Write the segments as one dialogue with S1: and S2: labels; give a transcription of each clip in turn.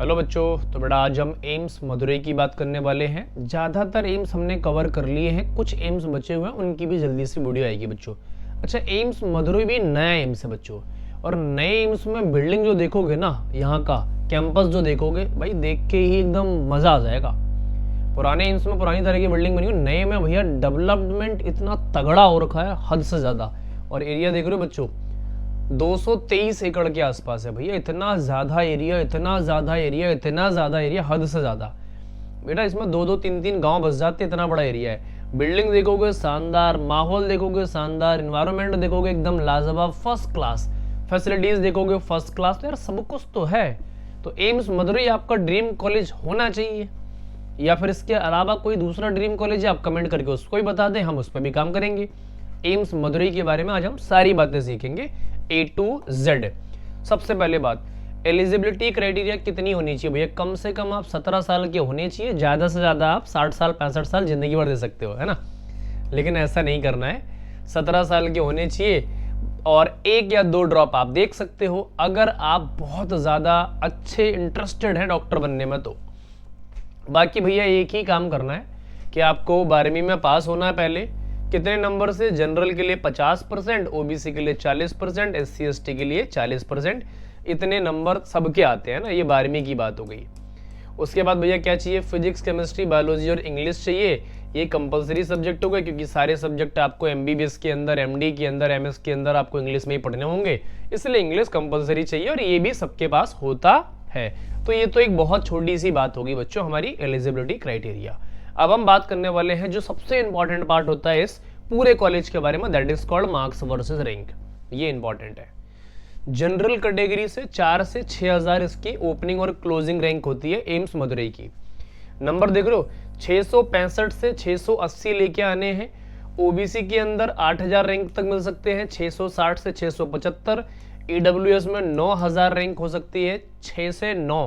S1: Hello बच्चों, तो बेटा आज हम एम्स मदुरई की बात करने वाले हैं। ज़्यादातर एम्स हमने कवर कर लिए हैं, कुछ एम्स बचे हुए हैं, उनकी भी जल्दी से वीडियो आएगी बच्चों। अच्छा, एम्स मदुरई भी नया एम्स है बच्चों, और नए एम्स में बिल्डिंग जो देखोगे ना, यहाँ का कैंपस जो देखोगे भाई, देख के ही एकदम मज़ा आ जाएगा। पुराने एम्स में पुरानी तरह की बिल्डिंग बनी हुई, नए में भैया डेवलपमेंट इतना तगड़ा हो रखा है, हद से ज़्यादा। और एरिया देख रहे हो बच्चों, 223 एकड़ के आसपास है भैया। इतना ज्यादा एरिया, इतना ज्यादा एरिया, इतना ज्यादा एरिया, हद से ज्यादा। बेटा इसमें दो दो तीन तीन गांव बस जाते, इतना बड़ा एरिया है। बिल्डिंग देखोगे शानदार, माहौल देखोगे शानदार, इन्वायरमेंट देखोगे एकदम लाजवाब, फर्स्ट क्लास, फैसिलिटीज देखोगे फर्स्ट क्लास। तो यार सब कुछ तो है। तो एम्स मदुरई आपका ड्रीम कॉलेज होना चाहिए, या फिर इसके अलावा कोई दूसरा ड्रीम कॉलेज है, आप कमेंट करके उसको भी बता दें, हम उस पर भी काम करेंगे। एम्स मदुरई के बारे में आज हम सारी बातें सीखेंगे A to Z। सबसे पहले बात, एलिजिबिलिटी क्राइटेरिया कितनी होनी चाहिए भैया? कम से कम आप 17 साल के होने चाहिए, ज़्यादा से ज़्यादा आप 60 साल 65 साल जिंदगी भर दे सकते हो, है ना। लेकिन ऐसा नहीं करना है, 17 साल के होने चाहिए और 1 या 2 ड्रॉप आप देख सकते हो अगर आप बहुत ज़्यादा अच्छे इंटरेस्टेड हैं डॉक्टर बनने में। तो बाकी भैया एक ही काम करना है कि आपको 12वीं में पास होना है पहले। कितने नंबर से? जनरल के लिए 50%, ओबीसी के लिए 40%, SC ST के लिए 40%। इतने नंबर सबके आते हैं ना, ये 12वीं की बात हो गई। उसके बाद भैया क्या चाहिए? फिजिक्स, केमिस्ट्री, बायोलॉजी और इंग्लिश चाहिए। ये कंपलसरी सब्जेक्ट हो गए, क्योंकि सारे सब्जेक्ट आपको MBBS के अंदर, MD के अंदर, MS के अंदर आपको इंग्लिश में ही पढ़ने होंगे, इसलिए इंग्लिश कंपलसरी चाहिए, और ये भी सबके पास होता है। तो ये तो एक बहुत छोटी सी बात होगी बच्चों, हमारी एलिजिबिलिटी क्राइटेरिया। अब हम बात करने वाले हैं जो सबसे इंपॉर्टेंट पार्ट होता है इस पूरे कॉलेज के बारे में, that is called marks versus rank. ये इंपॉर्टेंट है। जनरल कैटेगरी से 4 से 6000 इसकी ओपनिंग और क्लोजिंग रैंक होती है एम्स मदुरई की। नंबर देख रहे हो, 665 से 680 लेके आने हैं। ओबीसी के अंदर 8000 रैंक तक मिल सकते हैं, 660 से 675। EWS में 9000 रैंक हो सकती है, 6 से 9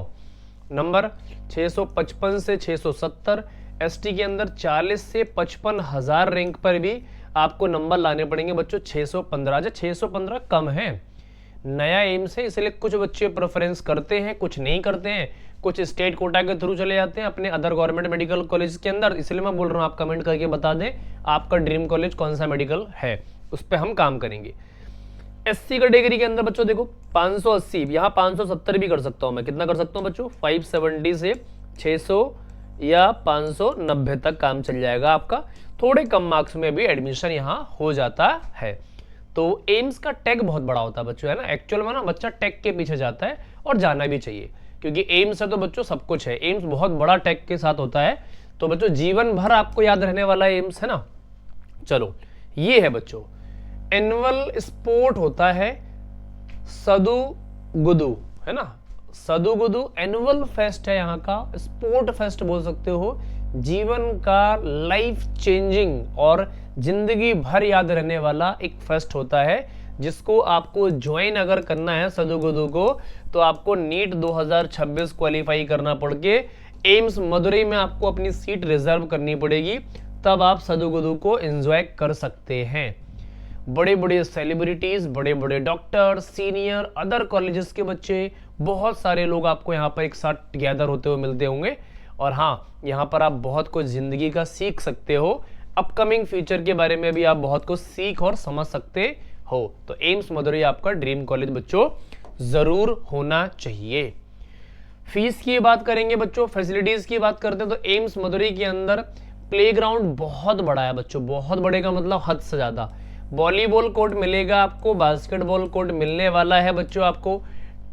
S1: नंबर, 655 से 670। ST के अंदर 40 से 55,000 रैंक पर भी आपको नंबर लाने पड़ेंगे बच्चों, 615। जो 615 कम है, नया एम्स है, इसलिए कुछ बच्चे प्रेफरेंस करते हैं, कुछ नहीं करते हैं, कुछ स्टेट कोटा के थ्रू चले जाते हैं अपने अदर गवर्नमेंट मेडिकल कॉलेज के अंदर। इसलिए मैं बोल रहा हूँ, आप कमेंट करके बता दें आपका ड्रीम कॉलेज कौन सा मेडिकल है, उस पर हम काम करेंगे। SC कैटेगरी के अंदर बच्चों देखो, 580, यहाँ 570 भी कर सकता हूँ मैं। कितना कर सकता हूँ बच्चों? 570 से 600 या 590 तक काम चल जाएगा आपका। थोड़े कम मार्क्स में भी एडमिशन यहाँ हो जाता है। तो एम्स का टैग बहुत बड़ा होता है बच्चों, है ना। एक्चुअल में ना बच्चा टैग के पीछे जाता है, और जाना भी चाहिए, क्योंकि एम्स है तो बच्चों सब कुछ है। एम्स बहुत बड़ा टैग के साथ होता है, तो बच्चों जीवन भर आपको याद रहने वाला एम्स, है ना। चलो, ये है बच्चों, एनुअल स्पोर्ट होता है सदुगुदु, है ना। सदुगुदु एनुअल फेस्ट है यहाँ का, स्पोर्ट फेस्ट बोल सकते हो। जीवन का लाइफ चेंजिंग और जिंदगी भर याद रहने वाला एक फेस्ट होता है, जिसको आपको ज्वाइन अगर करना है सदुगुदु को, तो आपको नीट 2026 क्वालिफाई करना पड़ के एम्स मदुरई में आपको अपनी सीट रिजर्व करनी पड़ेगी, तब आप सदुगुदु को एंजॉय कर सकते हैं। बड़े बड़े सेलिब्रिटीज, बड़े बड़े डॉक्टर, सीनियर, अदर कॉलेजेस के बच्चे, बहुत सारे लोग आपको यहाँ पर एक साथ टुगेदर होते हुए मिलते होंगे। और हाँ, यहाँ पर आप बहुत कुछ जिंदगी का सीख सकते हो, अपकमिंग फ्यूचर के बारे में भी आप बहुत कुछ सीख और समझ सकते हो। तो एम्स मदुरई आपका ड्रीम कॉलेज बच्चों जरूर होना चाहिए। फीस की बात करेंगे बच्चों, फैसिलिटीज की बात करते हैं तो एम्स मदुरई के अंदर प्लेग्राउंड बहुत बड़ा है बच्चों, बहुत बड़े का मतलब हद से ज्यादा। वॉलीबॉल कोर्ट मिलेगा आपको, बास्केटबॉल कोर्ट मिलने वाला है बच्चों आपको,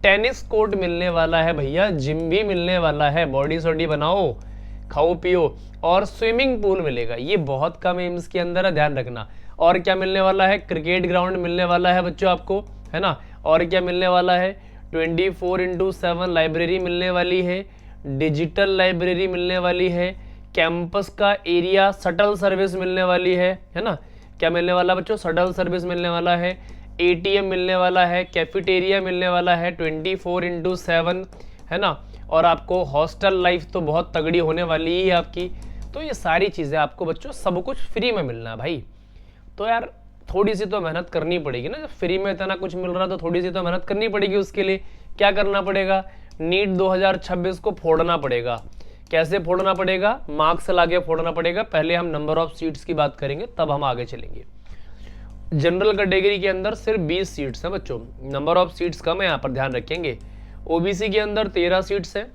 S1: टेनिस कोर्ट मिलने वाला है भैया, जिम भी मिलने वाला है, बॉडी सॉडी बनाओ, खाओ पियो, और स्विमिंग पूल मिलेगा। ये बहुत कम एम्स के अंदर है, ध्यान रखना। और क्या मिलने वाला है? क्रिकेट ग्राउंड मिलने वाला है बच्चों आपको, है ना। और क्या मिलने वाला है? 24/7 लाइब्रेरी मिलने वाली है, डिजिटल लाइब्रेरी मिलने वाली है, कैंपस का एरिया शटल सर्विस मिलने वाली है ना। क्या मिलने वाला बच्चों? शटल सर्विस मिलने वाला है, ATM मिलने वाला है, कैफेटेरिया मिलने वाला है 24/7, है ना। और आपको हॉस्टल लाइफ तो बहुत तगड़ी होने वाली है आपकी। तो ये सारी चीज़ें आपको बच्चों सब कुछ फ्री में मिलना है भाई। तो यार थोड़ी सी तो मेहनत करनी पड़ेगी ना, जब फ्री में इतना कुछ मिल रहा तो थोड़ी सी तो मेहनत करनी पड़ेगी। उसके लिए क्या करना पड़ेगा? नीट 2026 को फोड़ना पड़ेगा। कैसे फोड़ना पड़ेगा? मार्क्स लाके फोड़ना पड़ेगा। पहले हम नंबर ऑफ सीट्स की बात करेंगे, तब हम आगे चलेंगे। जनरल कैटेगरी के अंदर सिर्फ 20 सीट्स हैं बच्चों, नंबर ऑफ सीट्स कम है, यहाँ पर ध्यान रखेंगे। ओबीसी के अंदर 13 सीट्स हैं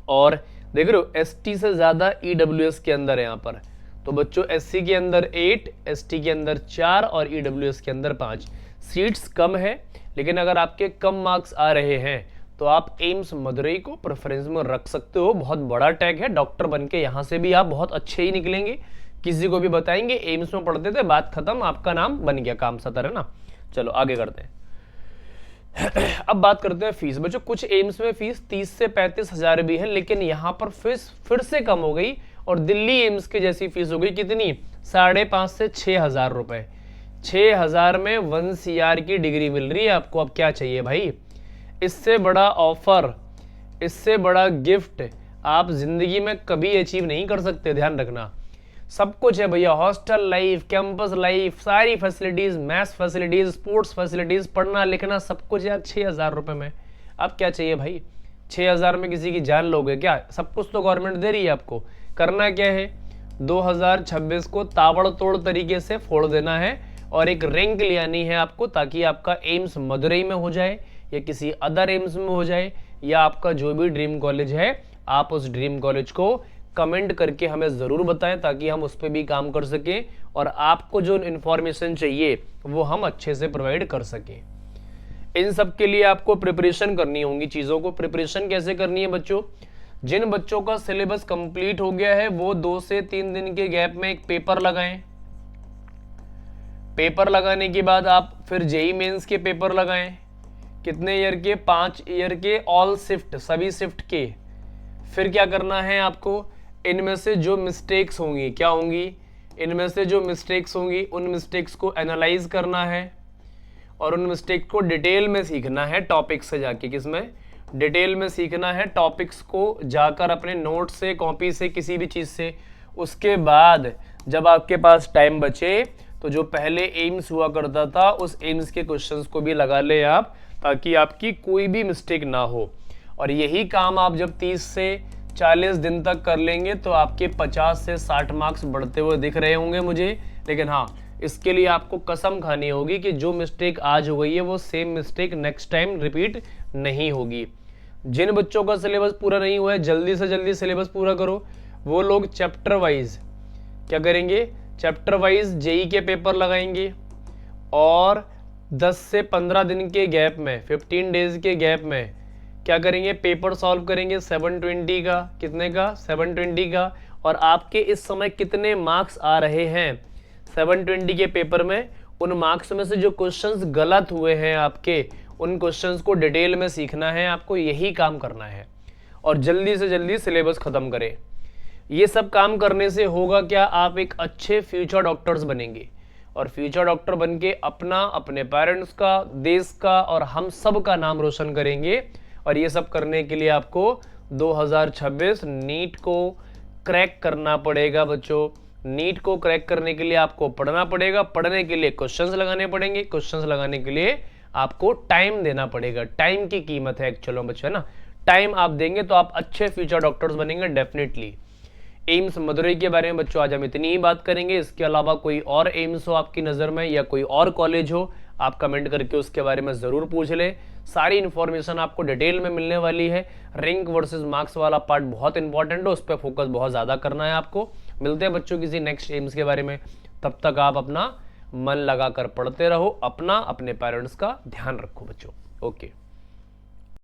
S1: और देख रहे हो एसटी से ज़्यादा ईडब्ल्यूएस के अंदर है यहाँ पर। तो बच्चों एससी के अंदर 8, एसटी के अंदर 4 और ईडब्ल्यूएस के अंदर 5। सीट्स कम है, लेकिन अगर आपके कम मार्क्स आ रहे हैं तो आप एम्स मदुरई को प्रेफरेंस में रख सकते हो। बहुत बड़ा टैग है, डॉक्टर बन के यहाँ से भी आप बहुत अच्छे ही निकलेंगे। किसी को भी बताएंगे एम्स में पढ़ते थे, बात खत्म, आपका नाम बन गया, काम सतर है ना। चलो आगे करते हैं। अब बात करते हैं फीस। बच्चों कुछ एम्स में फीस 30 से 35 हजार भी है, लेकिन यहाँ पर फीस फिर से कम हो गई और दिल्ली एम्स के जैसी फीस हो गई। कितनी? 5.5 से 6 हजार रुपए। 6 हजार में 1 CR की डिग्री मिल रही है आपको। अब क्या चाहिए भाई? इससे बड़ा ऑफर, इससे बड़ा गिफ्ट आप जिंदगी में कभी अचीव नहीं कर सकते, ध्यान रखना। सब कुछ है भैया, हॉस्टल लाइफ, कैंपस लाइफ, सारी facilities, maths facilities, sports facilities, पढ़ना लिखना सब कुछ यार 6 हजार रुपए में। अब क्या चाहिए भाई? 6 हजार में किसी की जान लोगे क्या? सब कुछ तो गवर्नमेंट दे रही है आपको। करना क्या है? 2026 को ताबड़तोड़ तरीके से फोड़ देना है और एक रैंक ले आनी है आपको, ताकि आपका एम्स मदुरई में हो जाए या किसी अदर एम्स में हो जाए, या आपका जो भी ड्रीम कॉलेज है आप उस ड्रीम कॉलेज को कमेंट करके हमें ज़रूर बताएं, ताकि हम उस पर भी काम कर सकें और आपको जो इन्फॉर्मेशन चाहिए वो हम अच्छे से प्रोवाइड कर सकें। इन सब के लिए आपको प्रिपरेशन करनी होगी चीज़ों को। प्रिपरेशन कैसे करनी है बच्चों? जिन बच्चों का सिलेबस कंप्लीट हो गया है वो 2 से 3 दिन के गैप में एक पेपर लगाएं। पेपर लगाने के बाद आप फिर जेई मेंस के पेपर लगाएं। कितने ईयर के? 5 ईयर के, ऑल शिफ्ट, सभी शिफ्ट के। फिर क्या करना है आपको? इनमें से जो मिस्टेक्स होंगी, क्या होंगी? इनमें से जो मिस्टेक्स होंगी उन मिस्टेक्स को एनालाइज करना है और उन मिस्टेक को डिटेल में सीखना है टॉपिक से जाके। किसमें? डिटेल में सीखना है टॉपिक्स को जाकर अपने नोट से, कॉपी से, किसी भी चीज़ से। उसके बाद जब आपके पास टाइम बचे तो जो पहले एम्स हुआ करता था उस एम्स के क्वेश्चंस को भी लगा ले आप, ताकि आपकी कोई भी मिस्टेक ना हो। और यही काम आप जब 30 से 40 दिन तक कर लेंगे तो आपके 50 से 60 मार्क्स बढ़ते हुए दिख रहे होंगे मुझे। लेकिन हाँ, इसके लिए आपको कसम खानी होगी कि जो मिस्टेक आज हो गई है वो same mistake next time repeat नहीं होगी। जिन बच्चों का सिलेबस पूरा नहीं हुआ है जल्दी से जल्दी सिलेबस पूरा करो। वो लोग चैप्टर वाइज क्या करेंगे? चैप्टर वाइज जेई के पेपर लगाएंगे और 10 से 15 दिन के गैप में, 15 डेज के गैप में क्या करेंगे? पेपर सॉल्व करेंगे 720 का। कितने का? 720 का। और आपके इस समय कितने मार्क्स आ रहे हैं 720 के पेपर में? उन मार्क्स में से जो क्वेश्चंस गलत हुए हैं आपके, उन क्वेश्चंस को डिटेल में सीखना है आपको। यही काम करना है और जल्दी से जल्दी सिलेबस खत्म करें। ये सब काम करने से होगा क्या? आप एक अच्छे फ्यूचर डॉक्टर्स बनेंगे और फ्यूचर डॉक्टर बन के अपना, अपने पेरेंट्स का, देश का और हम सब का नाम रोशन करेंगे। और ये सब करने के लिए आपको 2026 नीट को क्रैक करना पड़ेगा बच्चों। नीट को क्रैक करने के लिए आपको पढ़ना पड़ेगा, पढ़ने के लिए क्वेश्चंस लगाने पड़ेंगे, क्वेश्चंस लगाने के लिए आपको टाइम देना पड़ेगा। टाइम की कीमत है एक्चुअल में बच्चों, है ना। टाइम आप देंगे तो आप अच्छे फ्यूचर डॉक्टर्स बनेंगे डेफिनेटली। एम्स मदुरई के बारे में बच्चों आज हम इतनी ही बात करेंगे। इसके अलावा कोई और एम्स हो आपकी नज़र में या कोई और कॉलेज हो, आप कमेंट करके उसके बारे में ज़रूर पूछ लें। सारी इन्फॉर्मेशन आपको डिटेल में मिलने वाली है। रैंक वर्सेस मार्क्स वाला पार्ट बहुत इंपॉर्टेंट है, उस पर फोकस बहुत ज़्यादा करना है आपको। मिलते हैं बच्चों किसी नेक्स्ट एम्स के बारे में। तब तक आप अपना मन लगाकर पढ़ते रहो, अपना, अपने पेरेंट्स का ध्यान रखो बच्चों। ओके।